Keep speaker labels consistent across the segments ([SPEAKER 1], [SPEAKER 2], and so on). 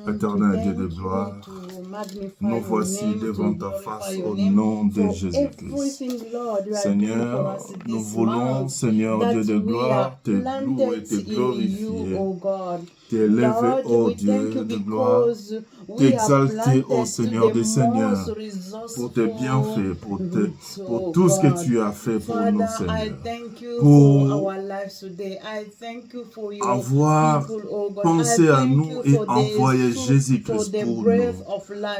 [SPEAKER 1] Éternel Dieu de gloire, nous voici devant ta face au nom de Jésus-Christ. Seigneur, nous voulons, Seigneur Dieu de gloire, te louer et te glorifier, t'élever, ô Dieu de gloire, t'exalter, ô Seigneur des Seigneurs, pour tes bienfaits, pour tout ce que tu as fait pour nous, Seigneur, pour avoir pensé à nous et envoyé Jésus-Christ pour nous.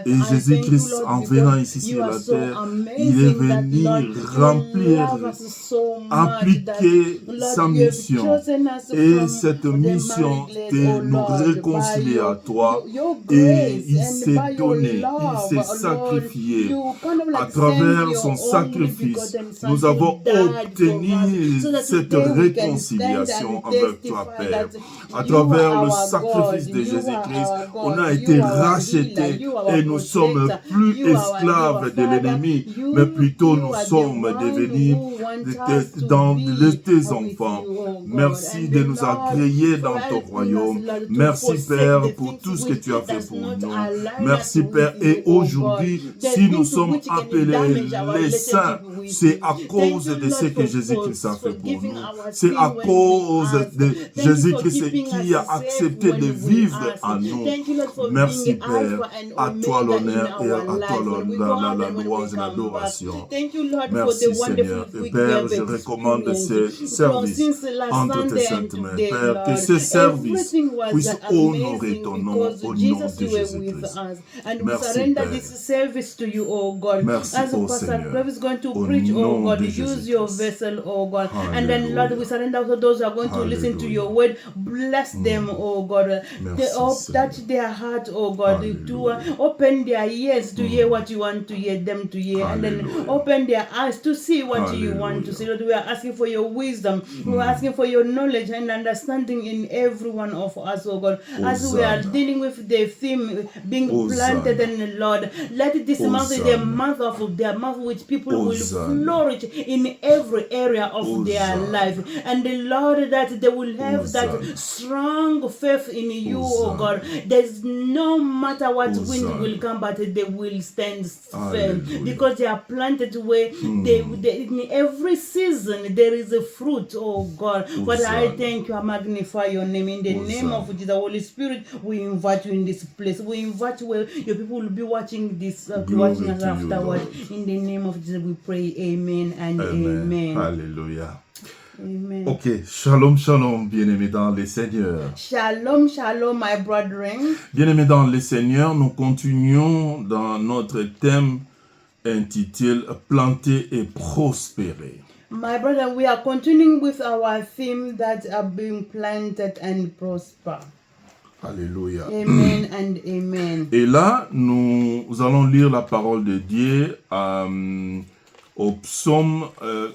[SPEAKER 1] Et Jésus-Christ, en venant ici sur la terre, il est venu remplir, appliquer sa mission. Et cette mission, c'est nous réconcilier à toi. Et il s'est donné, il s'est sacrifié. À travers son sacrifice, nous avons obtenu cette réconciliation avec toi, Père. À travers le sacrifice de Jésus-Christ, on a été rachetés et nous sommes plus esclaves de l'ennemi, mais plutôt nous sommes devenus tes enfants. Merci de nous agréer dans ton royaume. Merci, Père, pour tout ce que tu as fait pour nous. Merci, Père. Et aujourd'hui, si nous sommes appelés les saints, c'est à cause de ce que Jésus-Christ a fait pour nous. C'est à cause de Jésus-Christ qui a accepté de vivre en nous. Merci, Père. À toi l'honneur et à toi la louange et l'adoration. Merci, Seigneur. Et Père, je recommande ces services entre tes saintes mains. Père, que ces services puissent honorer ton nom au nom de Jésus-Christ. Merci, Père. Merci, ô Seigneur. Au nom de Jésus-Christ.
[SPEAKER 2] And then, Lord, we surrender to those who are going to listen to your word. Bless them, oh God. Touch their heart, oh God. To open their ears to hear what you want to hear them to hear. And then open their eyes to see what you want to see. Lord, we are asking for your wisdom. We are asking for your knowledge and understanding in every one of us, oh God. As we are dealing with the theme being planted in the Lord, let this month be the month of their month which people will flourish in every area of their life. And the Lord, that they will have that strong faith in you, oh God. There's no matter what wind will come, but they will stand firm because they are planted where in every season there is a fruit, oh God. But I thank you, I magnify your name. In the name of Jesus, Holy Spirit, we invite you in this place. We invite you where your people will be watching this, watching us afterward. In the name of Jesus, we pray. Amen and amen.
[SPEAKER 1] Alléluia.
[SPEAKER 2] Amen.
[SPEAKER 1] Ok, shalom, shalom, bien-aimés dans les Seigneurs.
[SPEAKER 2] Shalom, shalom, my brethren.
[SPEAKER 1] Bien-aimés dans les Seigneurs, nous continuons dans notre thème intitulé « Planter et prospérer ».
[SPEAKER 2] My brother, we are continuing with our theme that are being planted and prosper.
[SPEAKER 1] Alléluia.
[SPEAKER 2] Amen and amen.
[SPEAKER 1] Et là, nous allons lire la parole de Dieu au psaume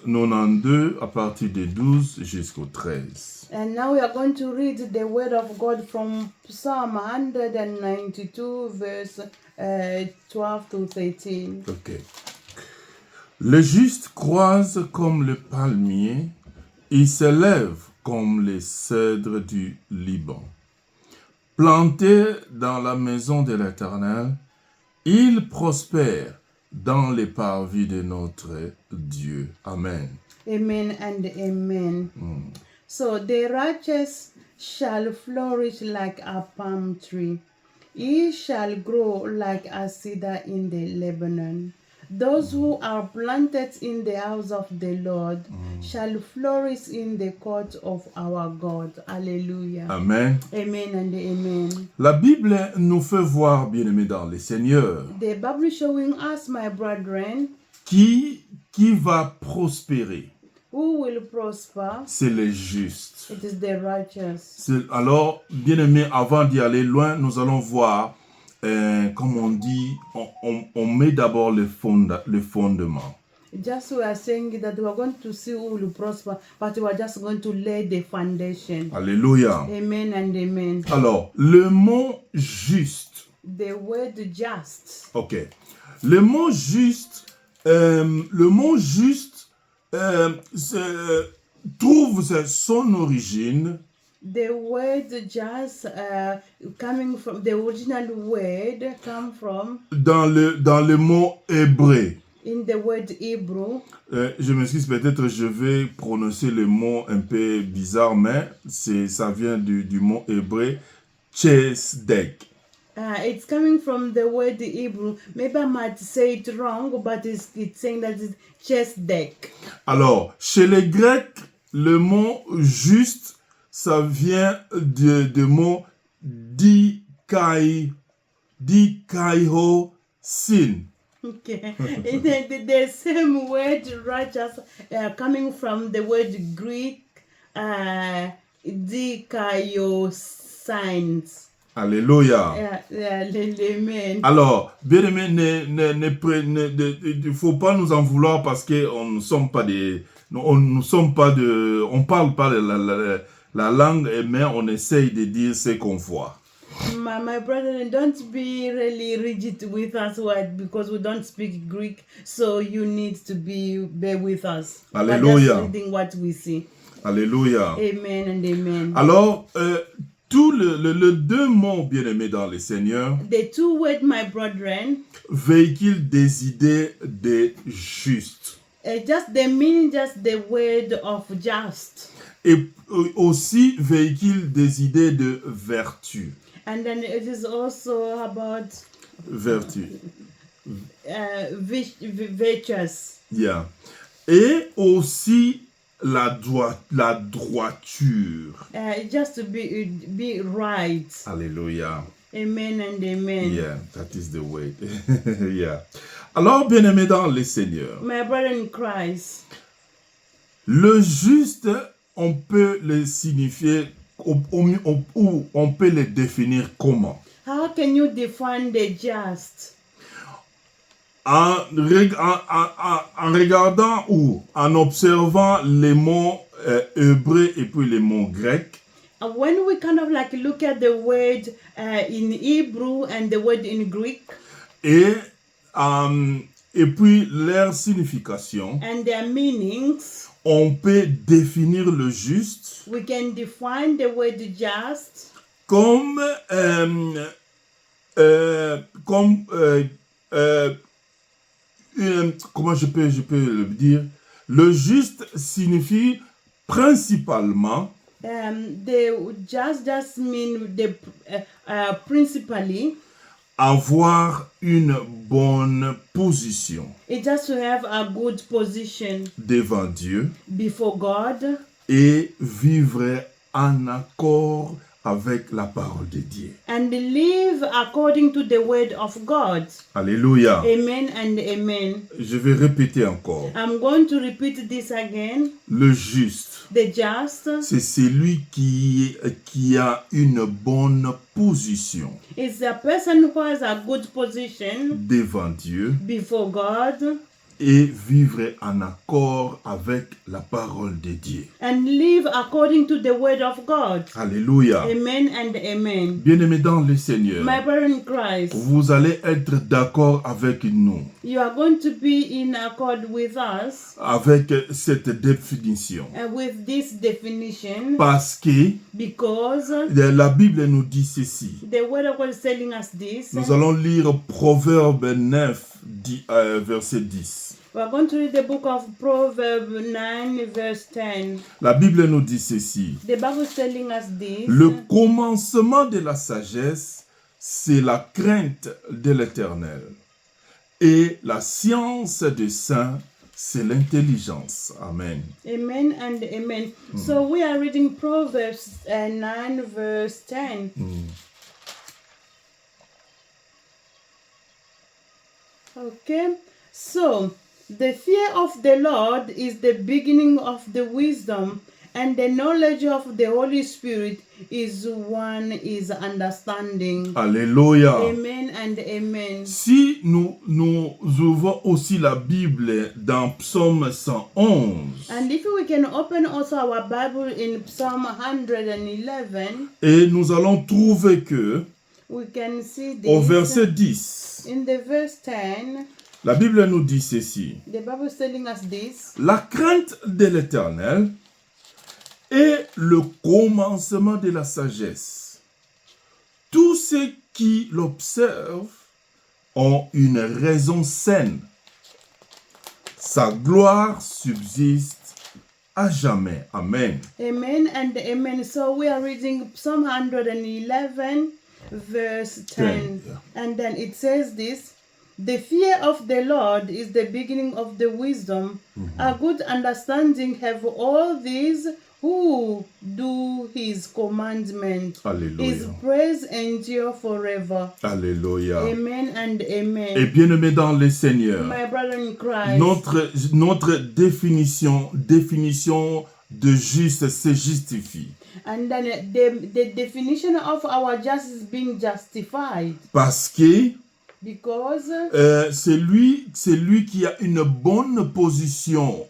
[SPEAKER 1] 92 à partir de 12 jusqu'au 13.
[SPEAKER 2] And now we are going to read the word of God from Psalm 192 verse 12 to 13.
[SPEAKER 1] Ok. Le juste croise comme le palmier, il s'élève comme les cèdres du Liban. Planté dans la maison de l'Éternel, il prospère dans les parvis de notre Dieu. Amen.
[SPEAKER 2] Amen and amen. So the righteous shall flourish like a palm tree. He shall grow like a cedar in the Lebanon. Those who are planted in the house of the Lord shall flourish in the court of our God. Hallelujah.
[SPEAKER 1] Amen.
[SPEAKER 2] Amen and amen.
[SPEAKER 1] La Bible nous fait voir, bien-aimés dans les Seigneurs,
[SPEAKER 2] The Bible is showing us, my brethren,
[SPEAKER 1] qui va prospérer.
[SPEAKER 2] who will prosper.
[SPEAKER 1] C'est les justes.
[SPEAKER 2] It is the righteous.
[SPEAKER 1] Alors, bien-aimés, avant d'y aller loin, nous allons voir, comme on dit, on met d'abord le fondement.
[SPEAKER 2] Just we are saying that we are going to see who will prosper, but we are just going to lay the foundation.
[SPEAKER 1] Alléluia.
[SPEAKER 2] Amen and amen.
[SPEAKER 1] Alors, le mot juste.
[SPEAKER 2] The word just.
[SPEAKER 1] Ok. Le mot juste trouve son origine
[SPEAKER 2] The word just coming from the original word come from
[SPEAKER 1] dans le mot hébreu.
[SPEAKER 2] in the word Hebrew.
[SPEAKER 1] Je m'excuse, peut-être je vais prononcer le mot un peu bizarre, mais ça vient du mot hébreu chesdek.
[SPEAKER 2] It's coming from the word Hebrew. Maybe I might say it wrong, but it's saying that it's chest deck.
[SPEAKER 1] Alors, chez les Grecs, le mot juste, ça vient du mot dikaiho sin.
[SPEAKER 2] Okay. the same word righteous coming from the word Greek dikaiosines.
[SPEAKER 1] Alléluia.
[SPEAKER 2] Amen.
[SPEAKER 1] Alors, bien aimé, il ne faut pas nous en vouloir parce qu'on ne sommes pas on parle pas la langue, mais on essaye de dire ce qu'on voit.
[SPEAKER 2] My brother, don't be really rigid with us because we don't speak Greek, so you need to bear with us.
[SPEAKER 1] Alléluia.
[SPEAKER 2] Just reading what we see.
[SPEAKER 1] Alléluia.
[SPEAKER 2] Amen and amen.
[SPEAKER 1] Alors, tous les deux mots bien-aimés dans le Seigneur
[SPEAKER 2] The two words, my brethren,
[SPEAKER 1] véhiculent des idées de juste.
[SPEAKER 2] Just the meaning, just the word of just.
[SPEAKER 1] Et aussi véhiculent des idées de vertu.
[SPEAKER 2] And then it is also about
[SPEAKER 1] Vertu.
[SPEAKER 2] virtuous.
[SPEAKER 1] Yeah. Et aussi la droiture.
[SPEAKER 2] Just to be right.
[SPEAKER 1] Alléluia.
[SPEAKER 2] Amen and amen.
[SPEAKER 1] Yeah, that is the way. Yeah. Alors, bien-aimés dans le Seigneur,
[SPEAKER 2] My brother in Christ,
[SPEAKER 1] le juste, on peut le signifier, ou on peut le définir comment?
[SPEAKER 2] how can you define the just?
[SPEAKER 1] En regardant ou en observant les mots hébreux et puis les mots grecs,
[SPEAKER 2] When we kind of like look at the word in Hebrew and the word in Greek
[SPEAKER 1] et puis leur signification,
[SPEAKER 2] and their meanings,
[SPEAKER 1] on peut définir le juste
[SPEAKER 2] we can define the word just
[SPEAKER 1] comme comment je peux le dire? Le juste signifie principalement
[SPEAKER 2] the just mean the principally
[SPEAKER 1] avoir une bonne position
[SPEAKER 2] it just to have a good position
[SPEAKER 1] devant Dieu
[SPEAKER 2] before God
[SPEAKER 1] et vivre en accord avec la parole de Dieu.
[SPEAKER 2] and live according to the word of God.
[SPEAKER 1] Alléluia.
[SPEAKER 2] Amen and amen.
[SPEAKER 1] Je vais répéter encore.
[SPEAKER 2] I'm going to repeat this again.
[SPEAKER 1] Le juste,
[SPEAKER 2] The just
[SPEAKER 1] c'est celui qui a une bonne position
[SPEAKER 2] is a person who has a good position
[SPEAKER 1] devant Dieu
[SPEAKER 2] before God
[SPEAKER 1] et vivre en accord avec la parole de Dieu.
[SPEAKER 2] and live according to the word of God.
[SPEAKER 1] Alléluia.
[SPEAKER 2] Amen and amen.
[SPEAKER 1] Bien-aimés dans le Seigneur,
[SPEAKER 2] My brother in Christ,
[SPEAKER 1] vous allez être d'accord avec nous,
[SPEAKER 2] you are going to be in accord with us
[SPEAKER 1] avec cette définition.
[SPEAKER 2] with this definition
[SPEAKER 1] Parce que
[SPEAKER 2] because
[SPEAKER 1] la Bible nous dit ceci.
[SPEAKER 2] the word of God is telling us this.
[SPEAKER 1] Nous allons lire Proverbe 9, verset 10.
[SPEAKER 2] We are going to read the book of Proverbs 9 verse 10.
[SPEAKER 1] La Bible nous dit ceci.
[SPEAKER 2] The Bible is telling us this.
[SPEAKER 1] Le commencement de la sagesse, c'est la crainte de l'Éternel. Et la science des saints, c'est l'intelligence. Amen.
[SPEAKER 2] Amen and amen. So we are reading Proverbs 9 verse 10. Okay. So, the fear of the Lord is the beginning of the wisdom, and the knowledge of the Holy Spirit is understanding.
[SPEAKER 1] Alléluia.
[SPEAKER 2] Amen and amen.
[SPEAKER 1] Si nous ouvrons aussi la Bible dans Psaume 111,
[SPEAKER 2] And if we can open also our Bible in Psalm 111,
[SPEAKER 1] et nous allons trouver que
[SPEAKER 2] we can see
[SPEAKER 1] au
[SPEAKER 2] this
[SPEAKER 1] verset 10,
[SPEAKER 2] in the verse 10.
[SPEAKER 1] la Bible nous dit ceci.
[SPEAKER 2] The Bible is telling us this.
[SPEAKER 1] La crainte de l'Éternel est le commencement de la sagesse. Tous ceux qui l'observent ont une raison saine. Sa gloire subsiste à jamais. Amen.
[SPEAKER 2] Amen and amen. So we are reading Psalm 111, verse 10. And then it says this: the fear of the Lord is the beginning of the wisdom. A good understanding have all these who do his commandments.
[SPEAKER 1] Alléluia.
[SPEAKER 2] His praise endure forever.
[SPEAKER 1] Alléluia.
[SPEAKER 2] Amen and amen.
[SPEAKER 1] Et bien-aimés dans le Seigneur,
[SPEAKER 2] My brother in Christ,
[SPEAKER 1] notre définition de juste se justifie.
[SPEAKER 2] and then the definition of our justice being justified,
[SPEAKER 1] Parce que
[SPEAKER 2] because
[SPEAKER 1] c'est lui qui a une bonne position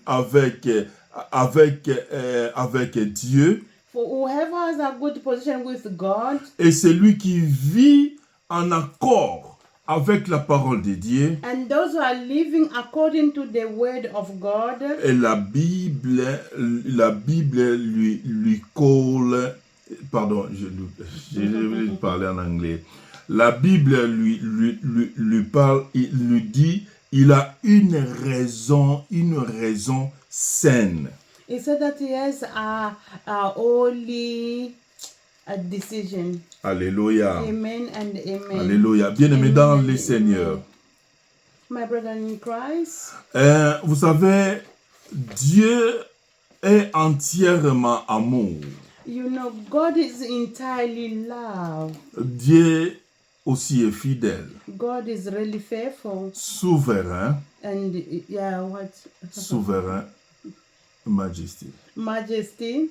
[SPEAKER 1] avec Dieu,
[SPEAKER 2] for whoever has a good position with God,
[SPEAKER 1] et c'est lui qui vit en accord avec la parole de Dieu.
[SPEAKER 2] and those who are living according to the word of God,
[SPEAKER 1] Et la Bible lui colle. Pardon, je vais parler en anglais. La Bible lui parle, lui dit, il a une raison saine.
[SPEAKER 2] it said that he has a holy decision.
[SPEAKER 1] Alléluia.
[SPEAKER 2] Amen and amen.
[SPEAKER 1] Alléluia. Bien-aimé
[SPEAKER 2] Amen
[SPEAKER 1] dans
[SPEAKER 2] and
[SPEAKER 1] le
[SPEAKER 2] amen.
[SPEAKER 1] Seigneur.
[SPEAKER 2] My brother in Christ,
[SPEAKER 1] Vous savez, Dieu est entièrement amour.
[SPEAKER 2] you know, God is entirely love.
[SPEAKER 1] Dieu aussi est fidèle,
[SPEAKER 2] God is really faithful.
[SPEAKER 1] souverain,
[SPEAKER 2] And yeah, what?
[SPEAKER 1] souverain, majesté,
[SPEAKER 2] Majesty,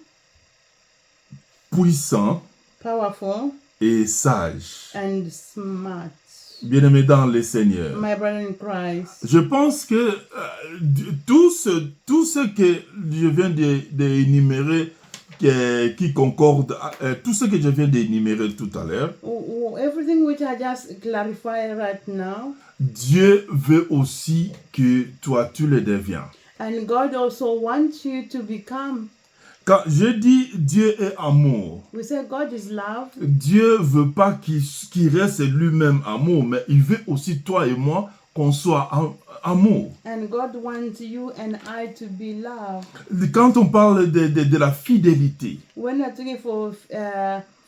[SPEAKER 1] puissant
[SPEAKER 2] powerful,
[SPEAKER 1] et sage.
[SPEAKER 2] and smart.
[SPEAKER 1] Bien-aimé dans le Seigneur.
[SPEAKER 2] My brother in Christ.
[SPEAKER 1] Je pense que tout ce que je viens d'énumérer, qui concorde, tout ce que je viens d'énumérer tout à l'heure,
[SPEAKER 2] Everything which I just clarified right now,
[SPEAKER 1] Dieu veut aussi que toi, tu le deviens.
[SPEAKER 2] and God also wants you to become.
[SPEAKER 1] Quand je dis Dieu est amour,
[SPEAKER 2] We say God is love.
[SPEAKER 1] Dieu veut pas qu'il reste lui-même amour, mais il veut aussi toi et moi qu'on soit amour.
[SPEAKER 2] And God wants you and I to be love.
[SPEAKER 1] Quand on parle de la fidélité,
[SPEAKER 2] When we're talking for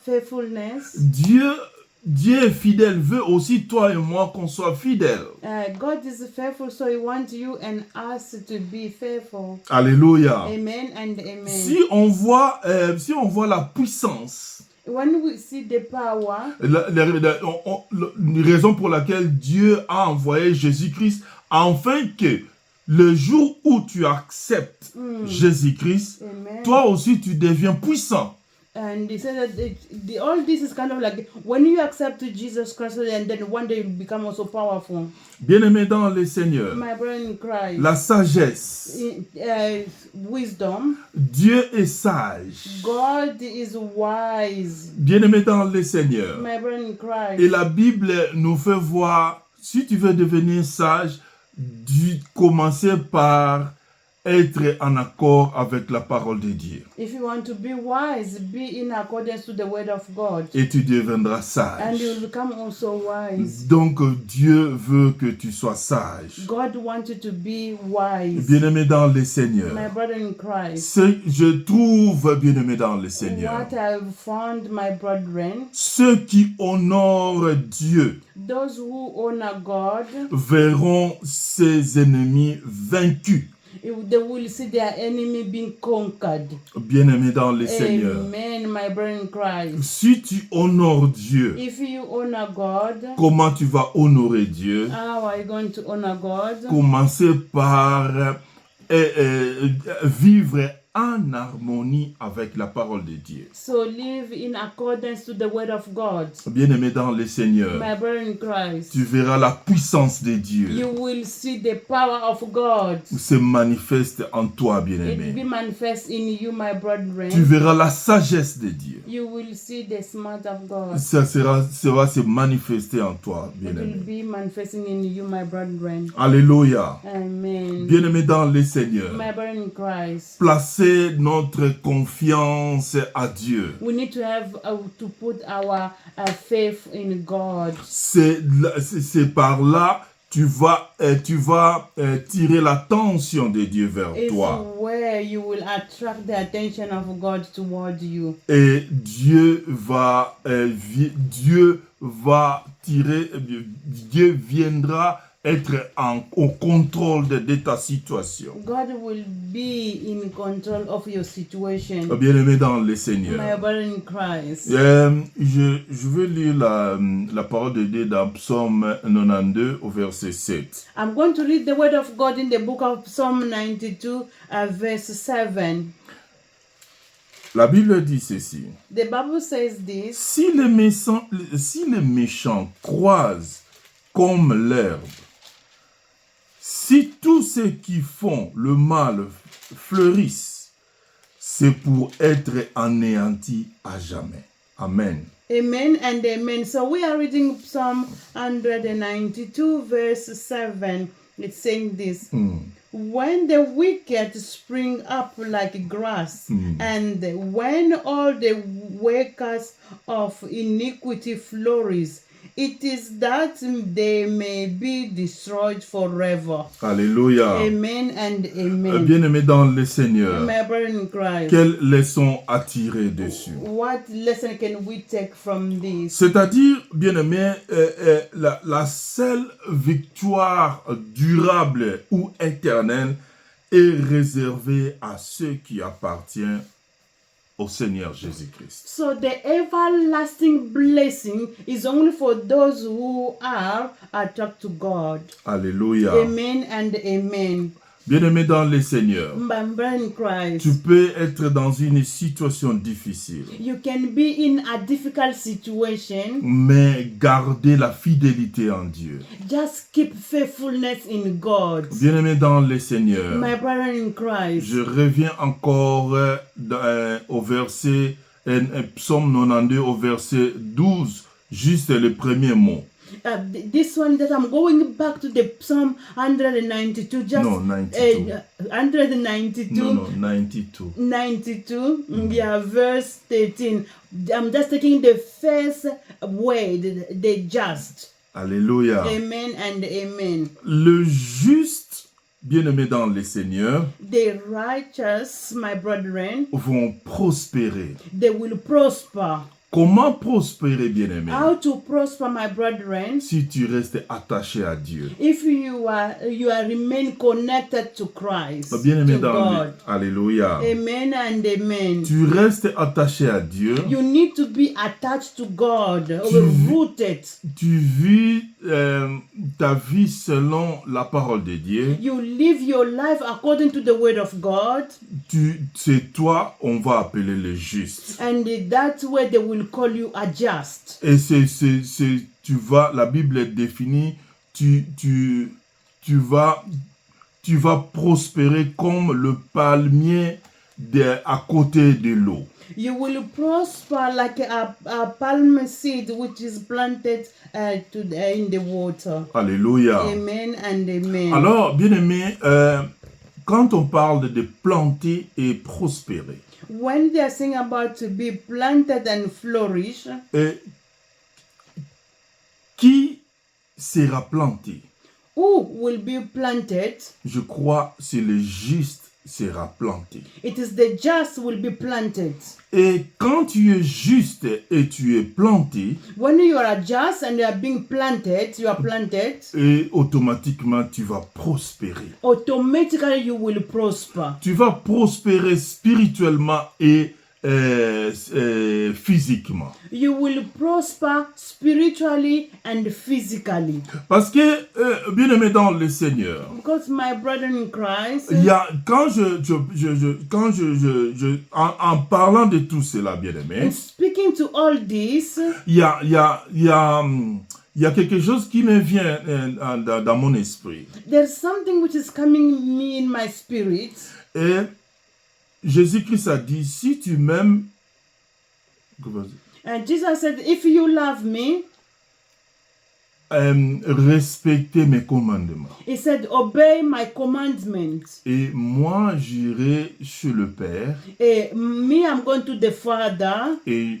[SPEAKER 2] faithfulness,
[SPEAKER 1] Dieu est fidèle, veut aussi toi et moi qu'on soit fidèles.
[SPEAKER 2] God is faithful, so He wants you and us to be faithful.
[SPEAKER 1] Alléluia.
[SPEAKER 2] Amen and amen.
[SPEAKER 1] Si on voit la puissance,
[SPEAKER 2] When we see the power,
[SPEAKER 1] la raison pour laquelle Dieu a envoyé Jésus-Christ, afin que le jour où tu acceptes Jésus-Christ,
[SPEAKER 2] amen.
[SPEAKER 1] toi aussi tu deviens puissant.
[SPEAKER 2] And he said that all this is kind of like when you accept Jesus Christ, and then one day you become also powerful.
[SPEAKER 1] Bien-aimé dans le Seigneur,
[SPEAKER 2] My brother in Christ,
[SPEAKER 1] la sagesse,
[SPEAKER 2] wisdom,
[SPEAKER 1] Dieu est sage.
[SPEAKER 2] God is wise.
[SPEAKER 1] Bien-aimé dans le Seigneur,
[SPEAKER 2] My brother in Christ.
[SPEAKER 1] et la Bible nous fait voir, si tu veux devenir sage, commencer par être en accord avec la parole de Dieu.
[SPEAKER 2] If you want to be wise, be in accordance to the word of God.
[SPEAKER 1] Et tu deviendras
[SPEAKER 2] And
[SPEAKER 1] sage.
[SPEAKER 2] you will become also wise.
[SPEAKER 1] Donc Dieu veut que tu sois sage.
[SPEAKER 2] God wants you to be wise.
[SPEAKER 1] Bien-aimé dans le Seigneur,
[SPEAKER 2] My brother in Christ.
[SPEAKER 1] je trouve, bien-aimé dans le Seigneur,
[SPEAKER 2] What I've found, my brethren,
[SPEAKER 1] ceux qui honorent Dieu
[SPEAKER 2] those who honor God,
[SPEAKER 1] verront ses ennemis vaincus.
[SPEAKER 2] they will see their enemy being conquered.
[SPEAKER 1] Bien-aimé dans le Seigneur,
[SPEAKER 2] Amen, my brother in Christ.
[SPEAKER 1] si tu honores Dieu,
[SPEAKER 2] If you honor God,
[SPEAKER 1] comment tu vas honorer Dieu?
[SPEAKER 2] how are you going to honor God?
[SPEAKER 1] Commencer par vivre en harmonie avec la parole de Dieu.
[SPEAKER 2] So live in accordance to the word of God.
[SPEAKER 1] Bien-aimé dans le Seigneur,
[SPEAKER 2] My brother in Christ.
[SPEAKER 1] tu verras la puissance de Dieu
[SPEAKER 2] You will see the power of God.
[SPEAKER 1] se manifeste en toi,
[SPEAKER 2] It will be
[SPEAKER 1] bien-aimé.
[SPEAKER 2] manifest in you, my
[SPEAKER 1] Tu
[SPEAKER 2] brethren.
[SPEAKER 1] verras la sagesse de Dieu.
[SPEAKER 2] You will see the smart of God.
[SPEAKER 1] Ça va se manifester en toi,
[SPEAKER 2] It will
[SPEAKER 1] bien-aimé.
[SPEAKER 2] be manifesting in you, my brethren.
[SPEAKER 1] Alléluia.
[SPEAKER 2] Amen.
[SPEAKER 1] Bien-aimé dans le Seigneur,
[SPEAKER 2] My brother in Christ.
[SPEAKER 1] placez placer notre confiance à Dieu.
[SPEAKER 2] We need to have to put our faith in God.
[SPEAKER 1] C'est par là tu vas tirer l'attention de Dieu vers
[SPEAKER 2] It's
[SPEAKER 1] toi.
[SPEAKER 2] where you will attract the attention of God toward you.
[SPEAKER 1] Et Dieu viendra être au contrôle de ta situation.
[SPEAKER 2] God will be in control of your situation.
[SPEAKER 1] Bien-aimé dans le Seigneur.
[SPEAKER 2] My brother in Christ.
[SPEAKER 1] Je vais lire la parole de Dieu dans Psaume 92 au verset 7.
[SPEAKER 2] I'm going to read the word of God in the book of Psalm 92, verse 7.
[SPEAKER 1] La Bible dit ceci.
[SPEAKER 2] The Bible says this.
[SPEAKER 1] Si les méchants croisent comme l'herbe, si tous ceux qui font le mal fleurissent, c'est pour être anéantis à jamais. Amen.
[SPEAKER 2] Amen and amen. So we are reading Psalm 192, verse 7. It's saying this. When the wicked spring up like grass, and when all the workers of iniquity flourish, it is that they may be destroyed forever.
[SPEAKER 1] Alléluia.
[SPEAKER 2] Amen and amen.
[SPEAKER 1] Bien-aimé dans le Seigneur,
[SPEAKER 2] My brother in Christ.
[SPEAKER 1] quelle leçon à tirer dessus?
[SPEAKER 2] What lesson can we take from this?
[SPEAKER 1] C'est-à-dire, bien-aimé, la seule victoire durable ou éternelle est réservée à ceux qui appartiennent au Seigneur Jésus-Christ.
[SPEAKER 2] So the everlasting blessing is only for those who are attached to God.
[SPEAKER 1] Alléluia.
[SPEAKER 2] Amen and amen.
[SPEAKER 1] Bien-aimé dans le Seigneur,
[SPEAKER 2] My brother in Christ.
[SPEAKER 1] tu peux être dans une situation difficile,
[SPEAKER 2] You can be in a difficult situation.
[SPEAKER 1] mais garder la fidélité en Dieu.
[SPEAKER 2] Just keep faithfulness in God.
[SPEAKER 1] Bien-aimé dans le Seigneur,
[SPEAKER 2] My brother in Christ.
[SPEAKER 1] je reviens encore au verset, Psaume 92, au verset 12, juste le premier mot.
[SPEAKER 2] This one that I'm going back to the Psalm 192. Just
[SPEAKER 1] No, 92.
[SPEAKER 2] 192.
[SPEAKER 1] No, 92.
[SPEAKER 2] 92, yeah, verse 13. I'm just taking the first word, the just.
[SPEAKER 1] Alléluia.
[SPEAKER 2] Amen and amen.
[SPEAKER 1] Le juste, bien-aimé dans le Seigneur,
[SPEAKER 2] The righteous, my brethren,
[SPEAKER 1] vont prospérer.
[SPEAKER 2] they will prosper.
[SPEAKER 1] Comment prospérer, bien-aimé?
[SPEAKER 2] How to prosper, my brethren?
[SPEAKER 1] Si tu restes attaché à Dieu.
[SPEAKER 2] If you are remain connected to Christ,
[SPEAKER 1] Bien-aimé
[SPEAKER 2] to
[SPEAKER 1] dans
[SPEAKER 2] God.
[SPEAKER 1] Alléluia.
[SPEAKER 2] Amen and amen.
[SPEAKER 1] Tu restes attaché à Dieu.
[SPEAKER 2] You need to be attached to God, rooted.
[SPEAKER 1] Tu vis ta vie selon la parole de Dieu.
[SPEAKER 2] You live your life according to the word of God.
[SPEAKER 1] C'est toi, on va appeler le juste.
[SPEAKER 2] And that's where they will call you a just.
[SPEAKER 1] Et la Bible est définie, tu vas prospérer comme le palmier à côté de l'eau.
[SPEAKER 2] You will prosper like a palm seed which is planted in the water.
[SPEAKER 1] Alléluia.
[SPEAKER 2] Amen and amen.
[SPEAKER 1] Alors, bien-aimé, quand on parle de planter et prospérer,
[SPEAKER 2] when they are saying about to be planted and flourish,
[SPEAKER 1] qui sera planté?
[SPEAKER 2] who will be planted?
[SPEAKER 1] Je crois que c'est le juste sera planté.
[SPEAKER 2] It is the just will be planted.
[SPEAKER 1] Et quand tu es juste et tu es planté,
[SPEAKER 2] When you are just and you are being planted, you are planted,
[SPEAKER 1] et automatiquement tu vas prospérer.
[SPEAKER 2] automatically you will prosper.
[SPEAKER 1] Tu vas prospérer spirituellement et physiquement.
[SPEAKER 2] You will prosper spiritually and physically.
[SPEAKER 1] Parce que, bien-aimé dans le Seigneur,
[SPEAKER 2] Because my brother in Christ,
[SPEAKER 1] il y a, en parlant de tout cela, bien-aimé,
[SPEAKER 2] and speaking to all this,
[SPEAKER 1] il y a quelque chose qui me vient dans mon esprit.
[SPEAKER 2] there's something which is coming me in my spirit.
[SPEAKER 1] Et Jésus-Christ a dit, si tu m'aimes,
[SPEAKER 2] And Jesus said, if you love me,
[SPEAKER 1] respecter mes commandements.
[SPEAKER 2] He said, obey my commandments.
[SPEAKER 1] Et moi, j'irai chez le Père.
[SPEAKER 2] Me, I'm going to the Father.
[SPEAKER 1] Et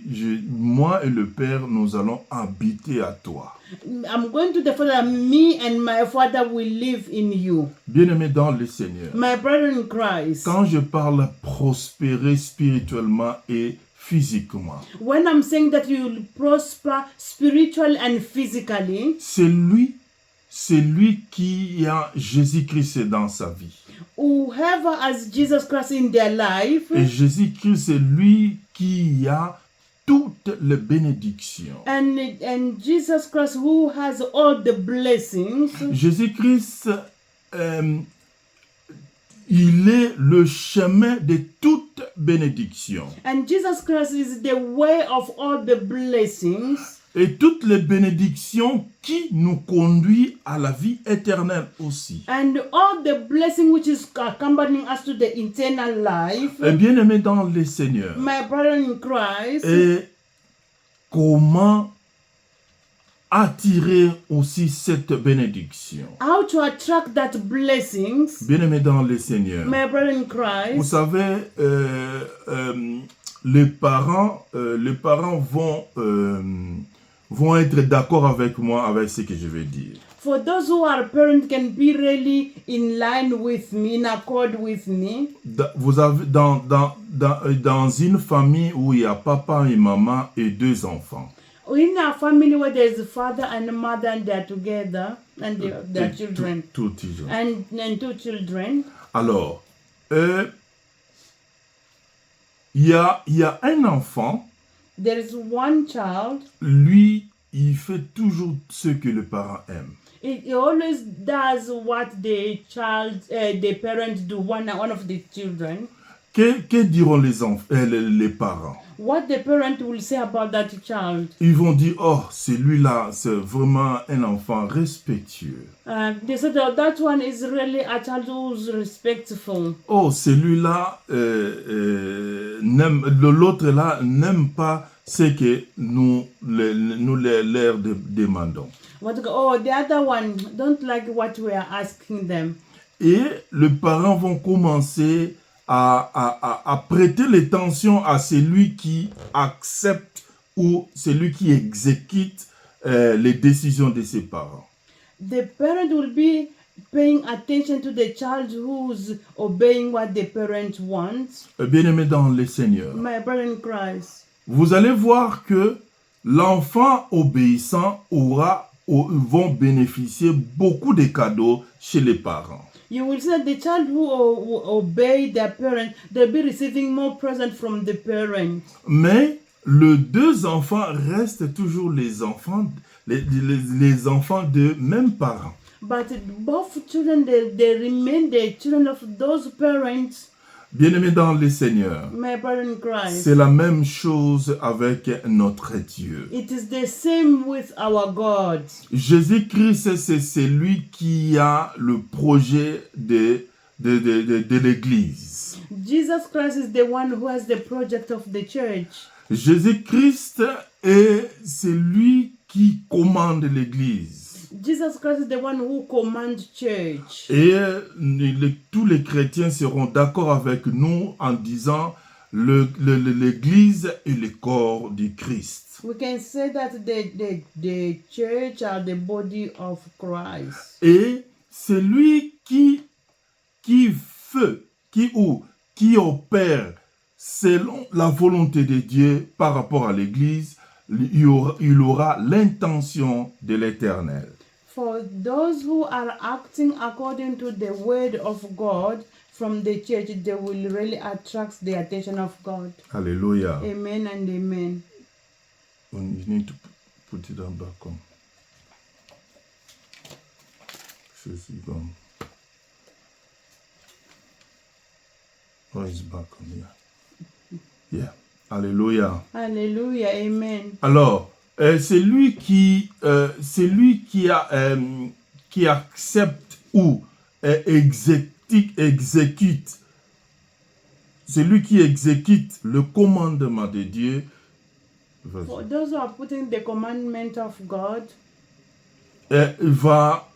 [SPEAKER 1] moi et le Père, nous allons habiter à toi.
[SPEAKER 2] I'm going to the Father. Me and my Father will live in you.
[SPEAKER 1] Bien-aimé dans le Seigneur.
[SPEAKER 2] My brother in Christ.
[SPEAKER 1] Quand je parle prospérer spirituellement et physiquement,
[SPEAKER 2] when I'm saying that you will prosper spiritually and physically,
[SPEAKER 1] c'est lui qui a Jésus-Christ dans sa vie.
[SPEAKER 2] Whoever has Jesus Christ in their life,
[SPEAKER 1] et Jésus-Christ, c'est lui qui a toutes les bénédictions.
[SPEAKER 2] And Jesus Christ who has all the blessings.
[SPEAKER 1] Jésus-Christ, il est le chemin de toute bénédiction.
[SPEAKER 2] And Jesus Christ is the way of all the blessings.
[SPEAKER 1] Et toutes les bénédictions qui nous conduisent à la vie éternelle aussi.
[SPEAKER 2] And all the blessing which is accompanying us to the eternal life.
[SPEAKER 1] Et bien aimé dans le Seigneur.
[SPEAKER 2] My brother in Christ.
[SPEAKER 1] Et comment attirer aussi cette bénédiction.
[SPEAKER 2] How to attract that blessings.
[SPEAKER 1] Bien aimé dans le Seigneur.
[SPEAKER 2] My brother in Christ.
[SPEAKER 1] Vous savez, les parents vont être d'accord avec moi avec ce que je vais dire.
[SPEAKER 2] For those who are parents can be really in line with me, in accord with me.
[SPEAKER 1] Vous avez dans une famille où il y a papa et maman et deux enfants.
[SPEAKER 2] In a family where there is a father and a mother and they are together and their children. And two children.
[SPEAKER 1] Alors, il y a un enfant.
[SPEAKER 2] There is one child.
[SPEAKER 1] Lui, il fait toujours ce que le parent aime.
[SPEAKER 2] He always does what the parents do. One of the children.
[SPEAKER 1] Que diront les parents?
[SPEAKER 2] What the parent will say about that child?
[SPEAKER 1] Ils vont dire, oh, celui-là, c'est vraiment un enfant respectueux.
[SPEAKER 2] They said that one is really a child who's respectful.
[SPEAKER 1] Oh, celui-là, l'autre là n'aime pas ce que nous leur demandons.
[SPEAKER 2] Oh, the other one don't like what we are asking them.
[SPEAKER 1] Et les parents vont commencer à prêter l'attention à celui qui accepte ou celui qui exécute les décisions de ses parents.
[SPEAKER 2] The parent will be paying attention to the child who's obeying what the parent wants.
[SPEAKER 1] Bien-aimé dans le Seigneur.
[SPEAKER 2] My brother in Christ.
[SPEAKER 1] Vous allez voir que l'enfant obéissant vont bénéficier beaucoup de cadeaux chez les parents.
[SPEAKER 2] You will see that the child who obey their parents, they'll be receiving more present from the parents.
[SPEAKER 1] Mais les deux enfants restent toujours les enfants de même parents.
[SPEAKER 2] But both children, they remain the children of those parents.
[SPEAKER 1] Bien-aimés dans le Seigneur,
[SPEAKER 2] my brother in Christ.
[SPEAKER 1] C'est la même chose avec notre Dieu.
[SPEAKER 2] It is the same with our God.
[SPEAKER 1] Jésus-Christ, c'est celui qui a le projet de l'Église.
[SPEAKER 2] Jesus Christ is the one who has the project of the church.
[SPEAKER 1] Jésus-Christ est celui qui commande l'Église.
[SPEAKER 2] Jesus Christ is the one who commands church.
[SPEAKER 1] Et tous les chrétiens seront d'accord avec nous en disant l'Église est le corps du Christ.
[SPEAKER 2] We can say that the church are the body of Christ.
[SPEAKER 1] Et celui qui opère selon la volonté de Dieu par rapport à l'Église, il aura l'intention de l'Éternel.
[SPEAKER 2] For those who are acting according to the word of God from the church, they will really attract the attention of God.
[SPEAKER 1] Hallelujah.
[SPEAKER 2] Amen and amen.
[SPEAKER 1] You need to put it on back on. Oh, it's back on here. Yeah. Hallelujah.
[SPEAKER 2] Hallelujah. Amen.
[SPEAKER 1] Alors, c'est lui qui accepte ou exécute, celui qui exécute le commandement de Dieu.
[SPEAKER 2] For those who are putting the commandment of God,
[SPEAKER 1] va,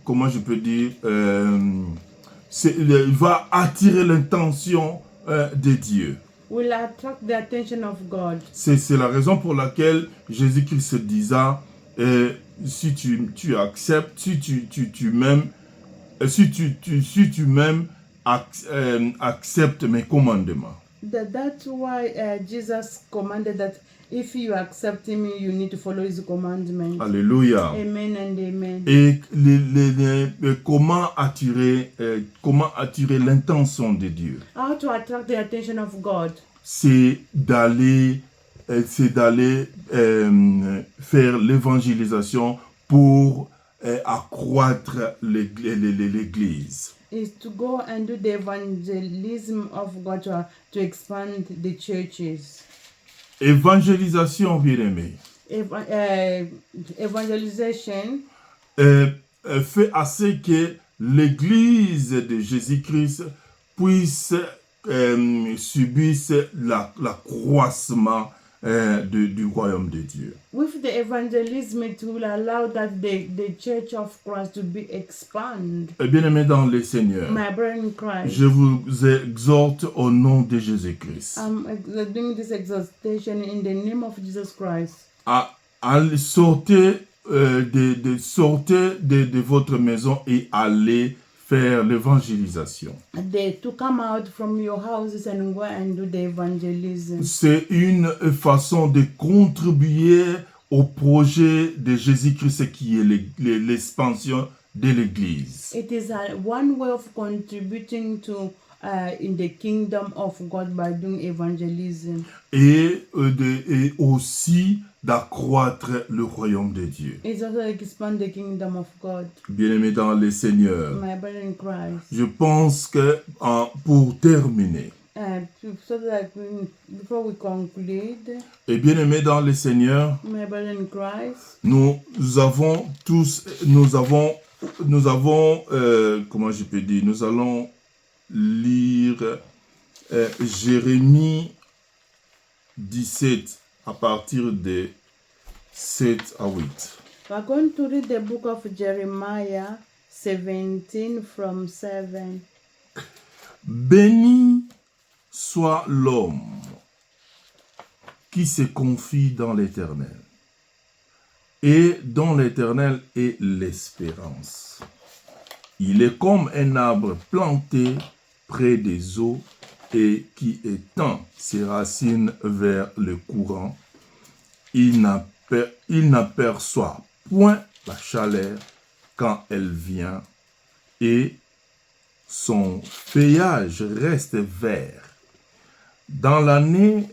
[SPEAKER 1] comment je peux dire, va attirer l'intention de Dieu.
[SPEAKER 2] Will attract the attention of God.
[SPEAKER 1] C'est la raison pour laquelle Jésus-Christ se disait, si tu acceptes, si tu m'aimes, si tu m'aimes, accepte mes commandements.
[SPEAKER 2] That's why Jesus commanded that if you accept him, you need to follow his commandments.
[SPEAKER 1] Alléluia.
[SPEAKER 2] Amen and amen.
[SPEAKER 1] Et comment attirer l'intention de Dieu?
[SPEAKER 2] How to attract the attention of God?
[SPEAKER 1] C'est d'aller faire l'évangélisation pour accroître l'Église.
[SPEAKER 2] Is to go and do the evangelism of God to expand the churches.
[SPEAKER 1] Évangélisation, bien-aimé.
[SPEAKER 2] Evangelization
[SPEAKER 1] fait assez que l'Église de Jésus-Christ puisse subir l'accroissement du royaume de Dieu.
[SPEAKER 2] With the evangelism, it will allow that the church of Christ to be expanded.
[SPEAKER 1] Bien-aimé dans le Seigneur,
[SPEAKER 2] My brother in Christ,
[SPEAKER 1] je vous exhorte au nom de Jésus-Christ
[SPEAKER 2] I'm doing this exhortation in the name of Jesus Christ.
[SPEAKER 1] à sortir de votre maison et aller faire l'évangélisation.
[SPEAKER 2] To come out from your houses and go and do the evangelism.
[SPEAKER 1] C'est une façon de contribuer au projet de Jésus-Christ qui est l'expansion de l'Église.
[SPEAKER 2] It is one way of contributing to in the kingdom of God by doing evangelism.
[SPEAKER 1] Et aussi d'accroître le royaume de Dieu.
[SPEAKER 2] It's also expand the kingdom of God.
[SPEAKER 1] Bien-aimé dans le Seigneur,
[SPEAKER 2] My brother in Christ.
[SPEAKER 1] je pense que pour terminer,
[SPEAKER 2] So that before we conclude,
[SPEAKER 1] et bien-aimé dans le Seigneur,
[SPEAKER 2] my brother in Christ,
[SPEAKER 1] nous avons, comment je peux dire, nous allons lire Jérémie 17 à partir de 7 à 8.
[SPEAKER 2] we're going to read the book of Jeremiah 17 from 7.
[SPEAKER 1] Béni soit l'homme qui se confie dans l'Éternel et dont l'Éternel est l'espérance. Il est comme un arbre planté près des eaux et qui étend ses racines vers le courant. Il n'aperçoit point la chaleur quand elle vient et son feuillage reste vert. Dans l'année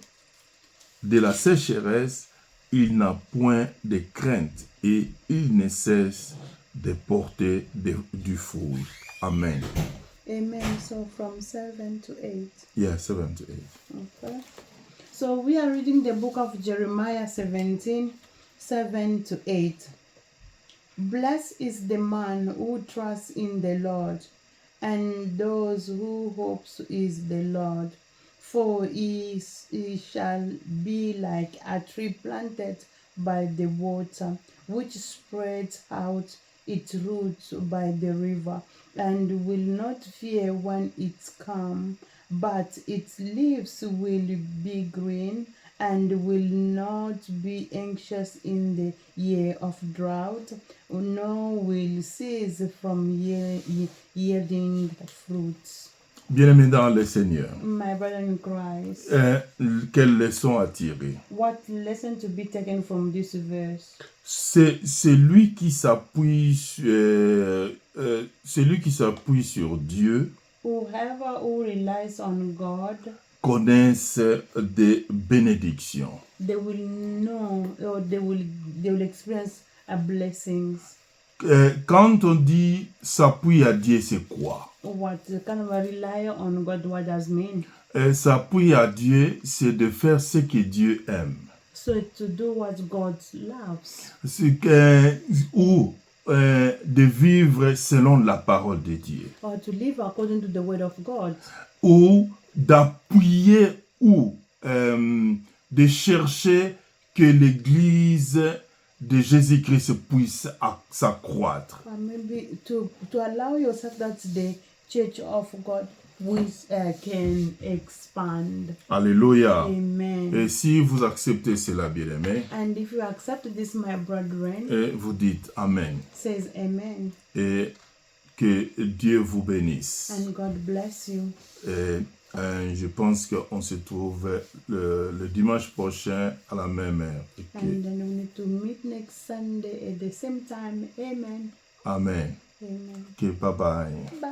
[SPEAKER 1] de la sécheresse, il n'a point de crainte et il ne cesse de porter du fruit. Amen.
[SPEAKER 2] Amen. So from 7 to 8.
[SPEAKER 1] Yeah, 7 to 8.
[SPEAKER 2] Okay. So we are reading the book of Jeremiah 17, 7 to 8. Blessed is the man who trusts in the Lord, and those who hopes is the Lord. For he shall be like a tree planted by the water, which spreads out its roots by the river, and will not fear when it's calm, but its leaves will be green, and will not be anxious in the year of drought, nor will cease from yielding fruits.
[SPEAKER 1] Bien-aimé dans le Seigneur,
[SPEAKER 2] My brother in Christ,
[SPEAKER 1] quelle leçon à tirer?
[SPEAKER 2] what lesson to be taken from this verse?
[SPEAKER 1] C'est lui qui s'appuie sur Dieu,
[SPEAKER 2] Whoever who relies on God,
[SPEAKER 1] connaissent des bénédictions.
[SPEAKER 2] they will know, or they will experience a blessings.
[SPEAKER 1] Quand on dit s'appuie à Dieu, c'est quoi?
[SPEAKER 2] What kind of a rely on God? What does mean?
[SPEAKER 1] S'appuie à Dieu, c'est de faire ce que Dieu aime.
[SPEAKER 2] So to do what God loves,
[SPEAKER 1] Ou de vivre selon la parole de Dieu.
[SPEAKER 2] or to live according to the word of God,
[SPEAKER 1] Ou d'appuyer ou de chercher que l'Église de Jésus-Christ puisse s'accroître.
[SPEAKER 2] Or maybe to allow yourself that the church of God can expand.
[SPEAKER 1] Alléluia.
[SPEAKER 2] Amen.
[SPEAKER 1] Et si vous acceptez cela, bien-aimés,
[SPEAKER 2] And if you accept this, my brethren,
[SPEAKER 1] et vous dites Amen.
[SPEAKER 2] says amen.
[SPEAKER 1] Et que Dieu vous bénisse.
[SPEAKER 2] And God bless you.
[SPEAKER 1] Et je pense qu'on se trouve le dimanche prochain à la même heure.
[SPEAKER 2] And then we need to meet next Sunday at the same time. Amen.
[SPEAKER 1] Amen.
[SPEAKER 2] Amen.
[SPEAKER 1] Okay, bye bye.
[SPEAKER 2] Bye.